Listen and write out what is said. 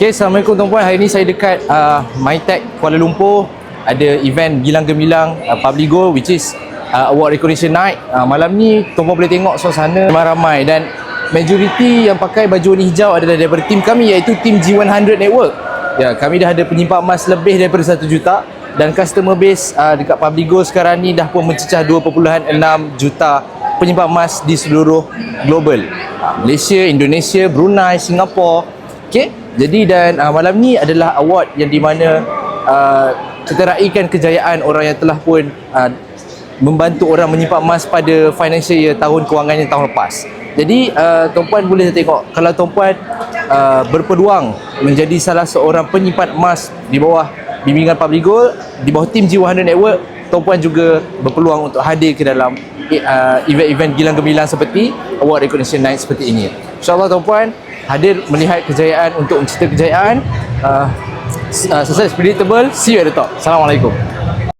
Okay, Assalamualaikum tuan-puan. Hari ni saya dekat MyTech Kuala Lumpur. Ada event Gilang Gemilang Public Goal, which is Award Recognition Night. Malam ni tuan-puan boleh tengok suasana ramai dan majoriti yang pakai baju warna hijau adalah daripada tim kami, iaitu tim G100 Network. Ya, kami dah ada penyimpan emas lebih daripada 1 juta dan customer base dekat Public Goal sekarang ni dah pun mencecah 2.6 juta penyimpan emas di seluruh global. Malaysia, Indonesia, Brunei, Singapura. Okay, jadi dan malam ni adalah award yang di mana kita raikan kejayaan orang yang telah pun membantu orang menyimpan emas pada financial year tahun kewangannya tahun lepas. Jadi tuan-puan boleh tengok, kalau tuan-puan berpeluang menjadi salah seorang penyimpan emas di bawah bimbingan Public Goal, di bawah tim G100 Network, tuan-puan juga berpeluang untuk hadir ke dalam event-event Gilang Gemilang seperti Award Recognition Night seperti ini. InsyaAllah tuan-puan hadir melihat kejayaan untuk mencipta kejayaan. Success predictable. See you at the top. Assalamualaikum.